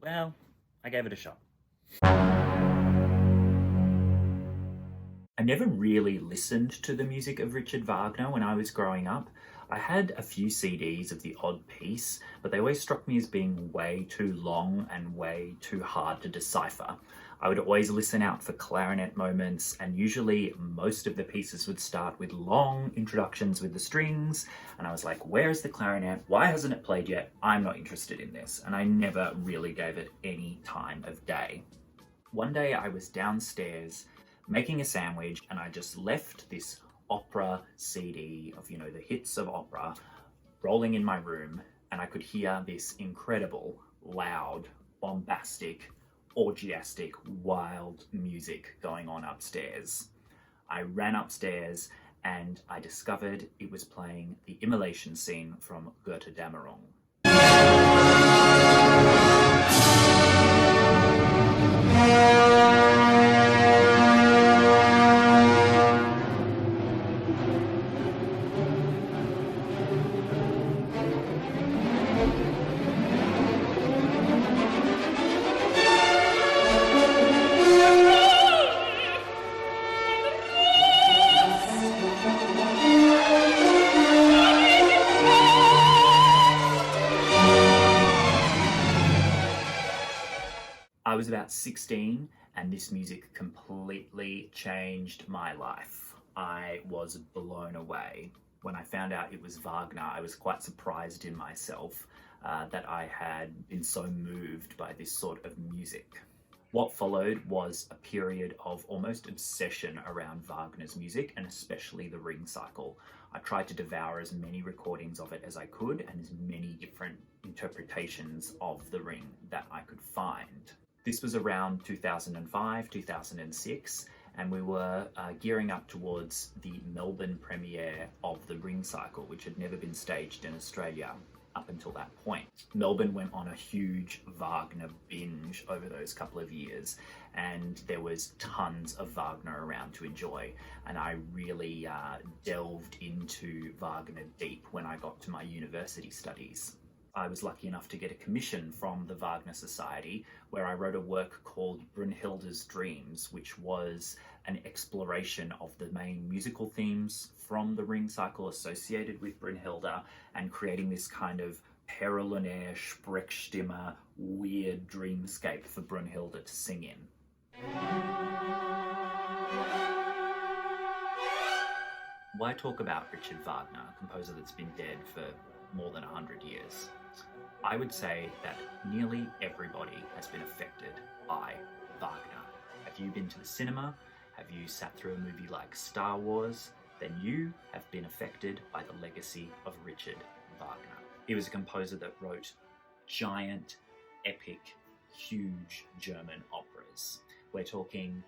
Well, I gave it a shot. I never really listened to the music of Richard Wagner when I was growing up. I had a few CDs of the odd piece, but they always struck me as being way too long and way too hard to decipher. I would always listen out for clarinet moments, and usually most of the pieces would start with long introductions with the strings, and I was like, where's the clarinet? Why hasn't it played yet? I'm not interested in this, and I never really gave it any time of day. One day I was downstairs making a sandwich and I just left this opera CD of, the hits of opera rolling in my room, and I could hear this incredible, loud, bombastic, orgiastic, wild music going on upstairs. I ran upstairs and I discovered it was playing the Immolation Scene from Götterdämmerung. I was about 16 and this music completely changed my life. I was blown away. When I found out it was Wagner, I was quite surprised in myself that I had been so moved by this sort of music. What followed was a period of almost obsession around Wagner's music, and especially the Ring Cycle. I tried to devour as many recordings of it as I could and as many different interpretations of the Ring that I could find. This was around 2005, 2006, and we were gearing up towards the Melbourne premiere of the Ring Cycle, which had never been staged in Australia up until that point. Melbourne went on a huge Wagner binge over those couple of years, and there was tons of Wagner around to enjoy, and I really delved into Wagner deep when I got to my university studies. I was lucky enough to get a commission from the Wagner Society, where I wrote a work called Brunhilde's Dreams, which was an exploration of the main musical themes from the Ring Cycle associated with Brunhilde, and creating this kind of Perlelunar Sprechstimme weird dreamscape for Brunhilde to sing in. Why talk about Richard Wagner, a composer that's been dead for more than 100 years? I would say that nearly everybody has been affected by Wagner. Have you been to the cinema? Have you sat through a movie like Star Wars? Then you have been affected by the legacy of Richard Wagner. He was a composer that wrote giant, epic, huge German operas. We're talking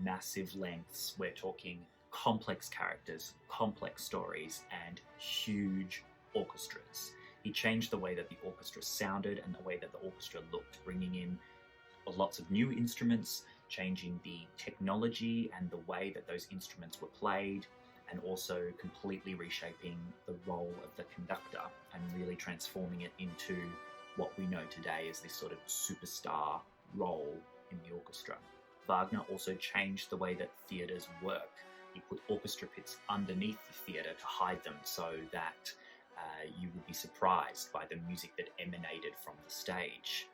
massive lengths, we're talking complex characters, complex stories, and huge orchestras. He changed the way that the orchestra sounded and the way that the orchestra looked, bringing in lots of new instruments, changing the technology and the way that those instruments were played, and also completely reshaping the role of the conductor and really transforming it into what we know today as this sort of superstar role in the orchestra. Wagner also changed the way that theatres work. He put orchestra pits underneath the theatre to hide them so that you would be surprised by the music that emanated from the stage.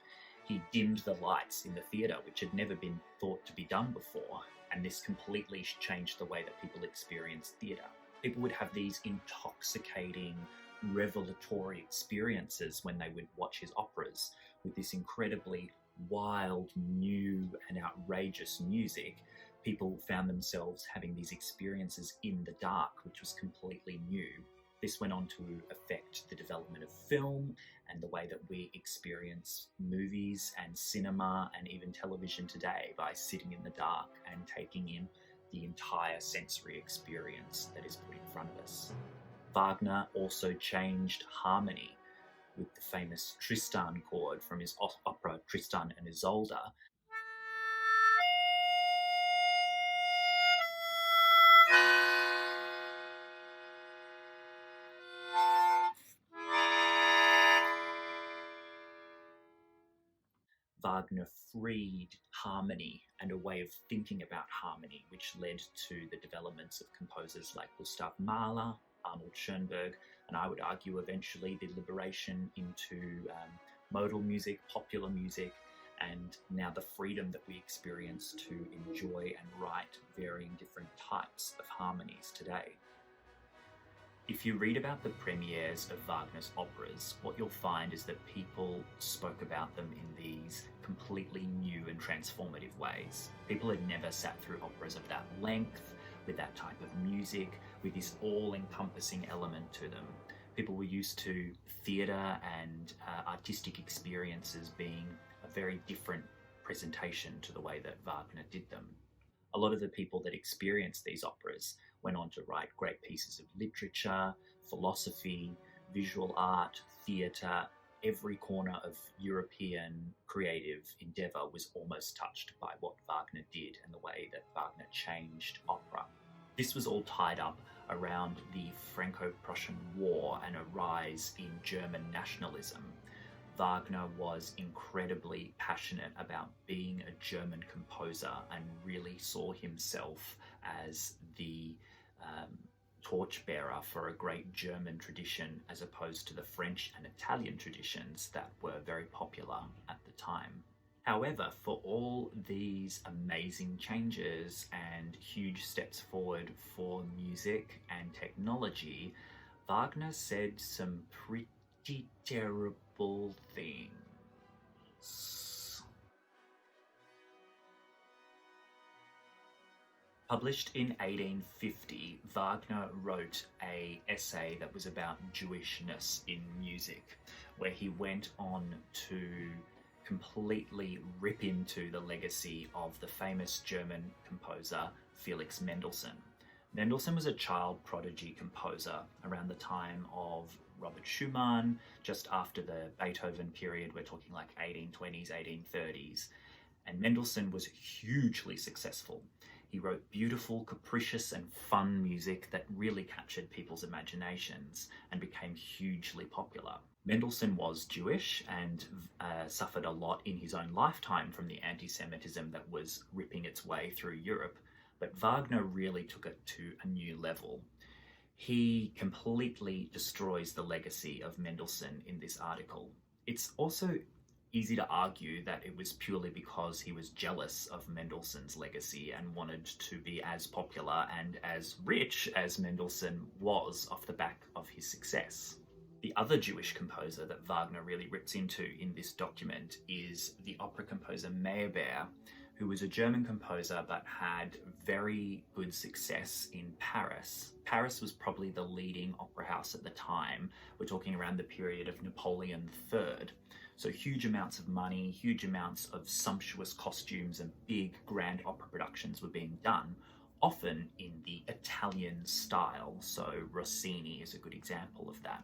He dimmed the lights in the theatre, which had never been thought to be done before, and this completely changed the way that people experienced theatre. People would have these intoxicating, revelatory experiences when they would watch his operas, with this incredibly wild, new, and outrageous music. People found themselves having these experiences in the dark, which was completely new. This went on to affect the development of film and the way that we experience movies and cinema and even television today by sitting in the dark and taking in the entire sensory experience that is put in front of us. Wagner also changed harmony with the famous Tristan chord from his opera Tristan and Isolde. Wagner freed harmony and a way of thinking about harmony, which led to the developments of composers like Gustav Mahler, Arnold Schoenberg, and I would argue eventually the liberation into modal music, popular music, and now the freedom that we experience to enjoy and write varying different types of harmonies today. If you read about the premieres of Wagner's operas, what you'll find is that people spoke about them in these completely new and transformative ways. People had never sat through operas of that length, with that type of music, with this all-encompassing element to them. People were used to theatre and artistic experiences being a very different presentation to the way that Wagner did them. A lot of the people that experienced these operas went on to write great pieces of literature, philosophy, visual art, theatre. Every corner of European creative endeavour was almost touched by what Wagner did and the way that Wagner changed opera. This was all tied up around the Franco-Prussian War and a rise in German nationalism. Wagner was incredibly passionate about being a German composer and really saw himself as the torchbearer for a great German tradition as opposed to the French and Italian traditions that were very popular at the time. However, for all these amazing changes and huge steps forward for music and technology, Wagner said some pretty terrible things. Published in 1850, Wagner wrote an essay that was about Jewishness in music, where he went on to completely rip into the legacy of the famous German composer Felix Mendelssohn. Mendelssohn was a child prodigy composer around the time of Robert Schumann, just after the Beethoven period. We're talking like 1820s, 1830s. And Mendelssohn was hugely successful. He wrote beautiful, capricious and fun music that really captured people's imaginations and became hugely popular. Mendelssohn was Jewish and suffered a lot in his own lifetime from the anti-Semitism that was ripping its way through Europe, but Wagner really took it to a new level. He completely destroys the legacy of Mendelssohn in this article. It's also easy to argue that it was purely because he was jealous of Mendelssohn's legacy and wanted to be as popular and as rich as Mendelssohn was off the back of his success. The other Jewish composer that Wagner really rips into in this document is the opera composer Meyerbeer, who was a German composer but had very good success in Paris. Paris was probably the leading opera house at the time. We're talking around the period of Napoleon III. So huge amounts of money, huge amounts of sumptuous costumes and big grand opera productions were being done, often in the Italian style. So Rossini is a good example of that.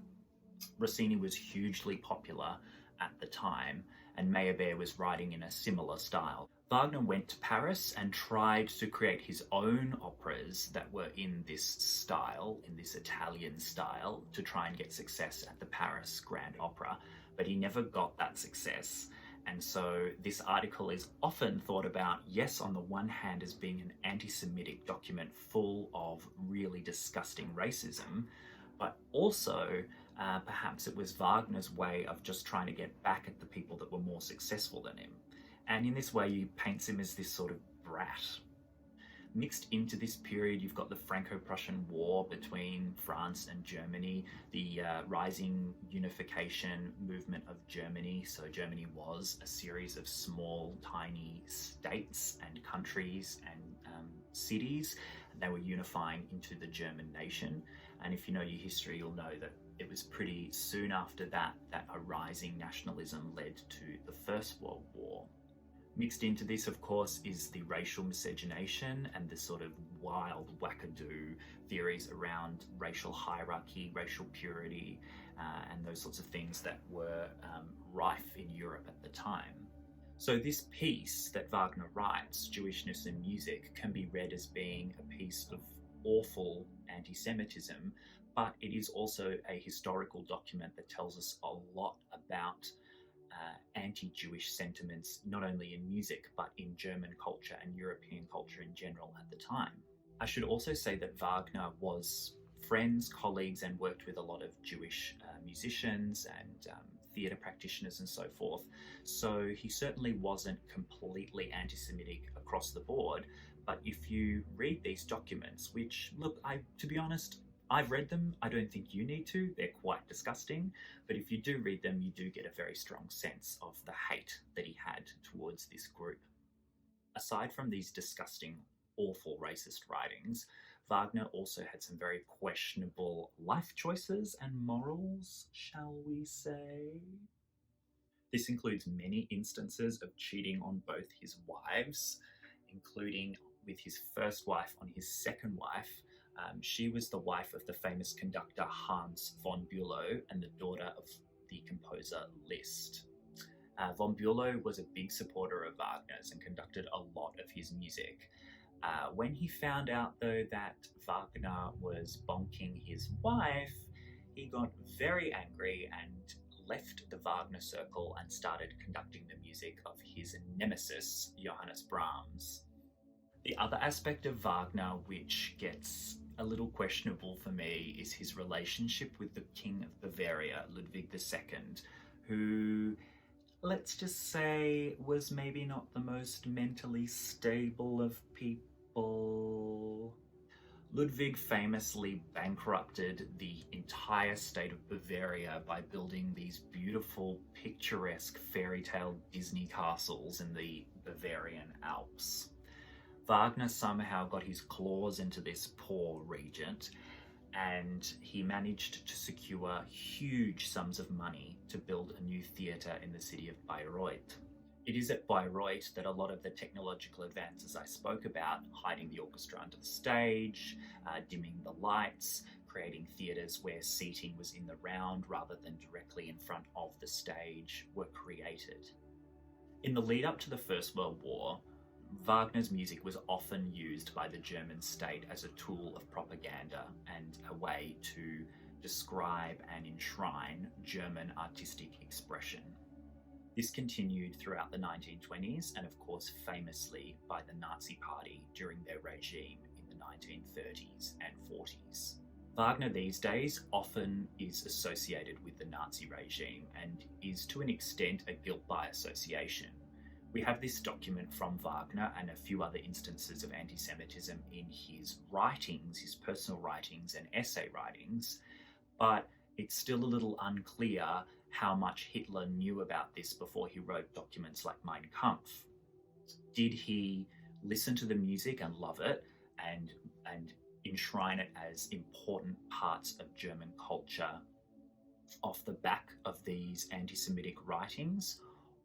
Rossini was hugely popular at the time, and Meyerbeer was writing in a similar style. Wagner went to Paris and tried to create his own operas that were in this style, in this Italian style, to try and get success at the Paris Grand Opera, but he never got that success. And so this article is often thought about, yes, on the one hand as being an anti-Semitic document full of really disgusting racism, but also perhaps it was Wagner's way of just trying to get back at the people that were more successful than him. And in this way, he paints him as this sort of brat. Mixed into this period, you've got the Franco-Prussian War between France and Germany, the rising unification movement of Germany. So Germany was a series of small, tiny states and countries and cities. And they were unifying into the German nation. And if you know your history, you'll know that it was pretty soon after that that a rising nationalism led to the First World War. Mixed into this, of course, is the racial miscegenation and the sort of wild wackadoo theories around racial hierarchy, racial purity, and those sorts of things that were rife in Europe at the time. So this piece that Wagner writes, Jewishness in Music, can be read as being a piece of awful anti-Semitism, but it is also a historical document that tells us a lot about anti-Jewish sentiments, not only in music, but in German culture and European culture in general at the time. I should also say that Wagner was friends, colleagues, and worked with a lot of Jewish musicians and theatre practitioners and so forth. So he certainly wasn't completely anti-Semitic across the board. But if you read these documents, which, look, to be honest, I've read them. I don't think you need to. They're quite disgusting. But if you do read them, you do get a very strong sense of the hate that he had towards this group. Aside from these disgusting, awful racist writings, Wagner also had some very questionable life choices and morals, shall we say. This includes many instances of cheating on both his wives, including with his first wife on his second wife. She was the wife of the famous conductor Hans von Bülow and the daughter of the composer Liszt. Von Bülow was a big supporter of Wagner's and conducted a lot of his music. When he found out, though, that Wagner was bonking his wife, he got very angry and left the Wagner circle and started conducting the music of his nemesis, Johannes Brahms. The other aspect of Wagner which gets a little questionable for me is his relationship with the King of Bavaria, Ludwig II, who, let's just say, was maybe not the most mentally stable of people. Ludwig famously bankrupted the entire state of Bavaria by building these beautiful, picturesque fairy tale Disney castles in the Bavarian Alps. Wagner somehow got his claws into this poor regent, and he managed to secure huge sums of money to build a new theatre in the city of Bayreuth. It is at Bayreuth that a lot of the technological advances I spoke about, hiding the orchestra under the stage, dimming the lights, creating theatres where seating was in the round rather than directly in front of the stage, were created. In the lead up to the First World War, Wagner's music was often used by the German state as a tool of propaganda and a way to describe and enshrine German artistic expression. This continued throughout the 1920s and, of course, famously by the Nazi Party during their regime in the 1930s and 40s. Wagner these days often is associated with the Nazi regime and is to an extent a guilt by association. We have this document from Wagner and a few other instances of anti-Semitism in his writings, his personal writings and essay writings, but it's still a little unclear how much Hitler knew about this before he wrote documents like Mein Kampf. Did he listen to the music and love it and enshrine it as important parts of German culture off the back of these anti-Semitic writings?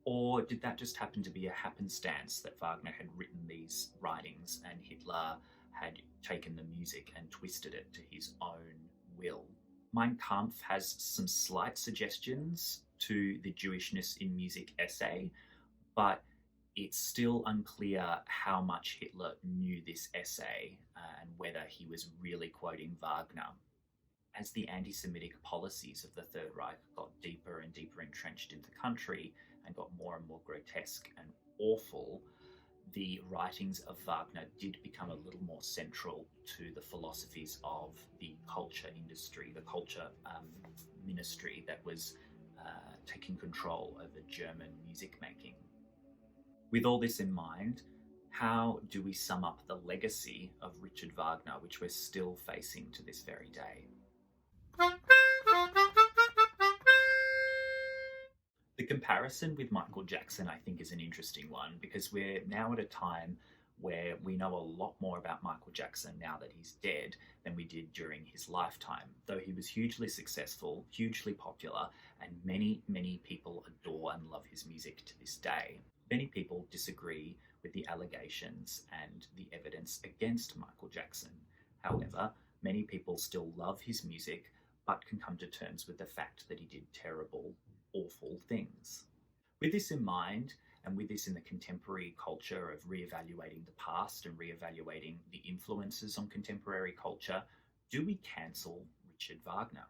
Or did that just happen to be a happenstance that Wagner had written these writings and Hitler had taken the music and twisted it to his own will? Mein Kampf has some slight suggestions to the Jewishness in music essay, but it's still unclear how much Hitler knew this essay and whether he was really quoting Wagner. As the anti-Semitic policies of the Third Reich got deeper and deeper entrenched in the country and got more and more grotesque and awful, the writings of Wagner did become a little more central to the philosophies of the culture industry, the culture ministry that was taking control over German music making. With all this in mind, how do we sum up the legacy of Richard Wagner, which we're still facing to this very day? The comparison with Michael Jackson, I think, is an interesting one because we're now at a time where we know a lot more about Michael Jackson now that he's dead than we did during his lifetime. Though he was hugely successful, hugely popular, and many, many people adore and love his music to this day. Many people disagree with the allegations and the evidence against Michael Jackson. However, many people still love his music, but can come to terms with the fact that he did terrible, awful things. With this in mind, and with this in the contemporary culture of reevaluating the past and reevaluating the influences on contemporary culture, do we cancel Richard Wagner?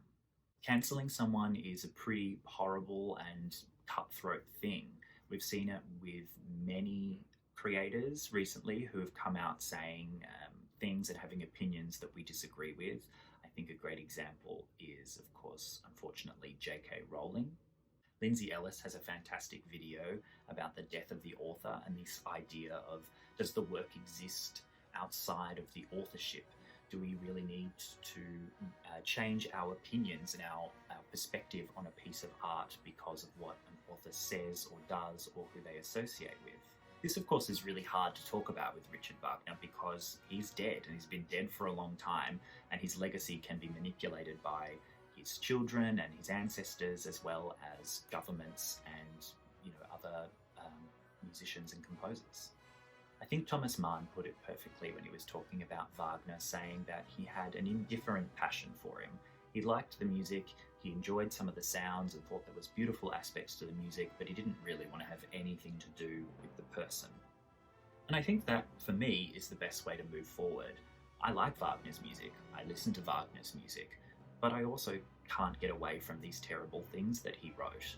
Cancelling someone is a pretty horrible and cutthroat thing. We've seen it with many creators recently who have come out saying things and having opinions that we disagree with. I think a great example is, of course, unfortunately, J.K. Rowling. Lindsay Ellis has a fantastic video about the death of the author and this idea of, does the work exist outside of the authorship? Do we really need to change our opinions and our perspective on a piece of art because of what an author says or does or who they associate with? This, of course, is really hard to talk about with Richard Wagner because he's dead and he's been dead for a long time, and his legacy can be manipulated by his children and his ancestors, as well as governments and other musicians and composers. I think Thomas Mann put it perfectly when he was talking about Wagner, saying that he had an indifferent passion for him. He liked the music, he enjoyed some of the sounds and thought there was beautiful aspects to the music, but he didn't really want to have anything to do with the person. And I think that, for me, is the best way to move forward. I like Wagner's music, I listen to Wagner's music, but I also can't get away from these terrible things that he wrote.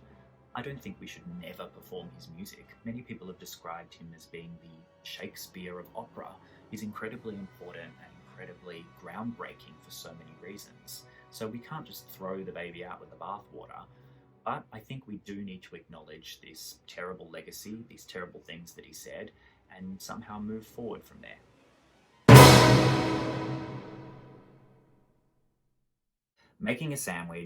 I don't think we should never perform his music. Many people have described him as being the Shakespeare of opera. He's incredibly important and incredibly groundbreaking for so many reasons. So we can't just throw the baby out with the bathwater. But I think we do need to acknowledge this terrible legacy, these terrible things that he said, and somehow move forward from there. Making a sandwich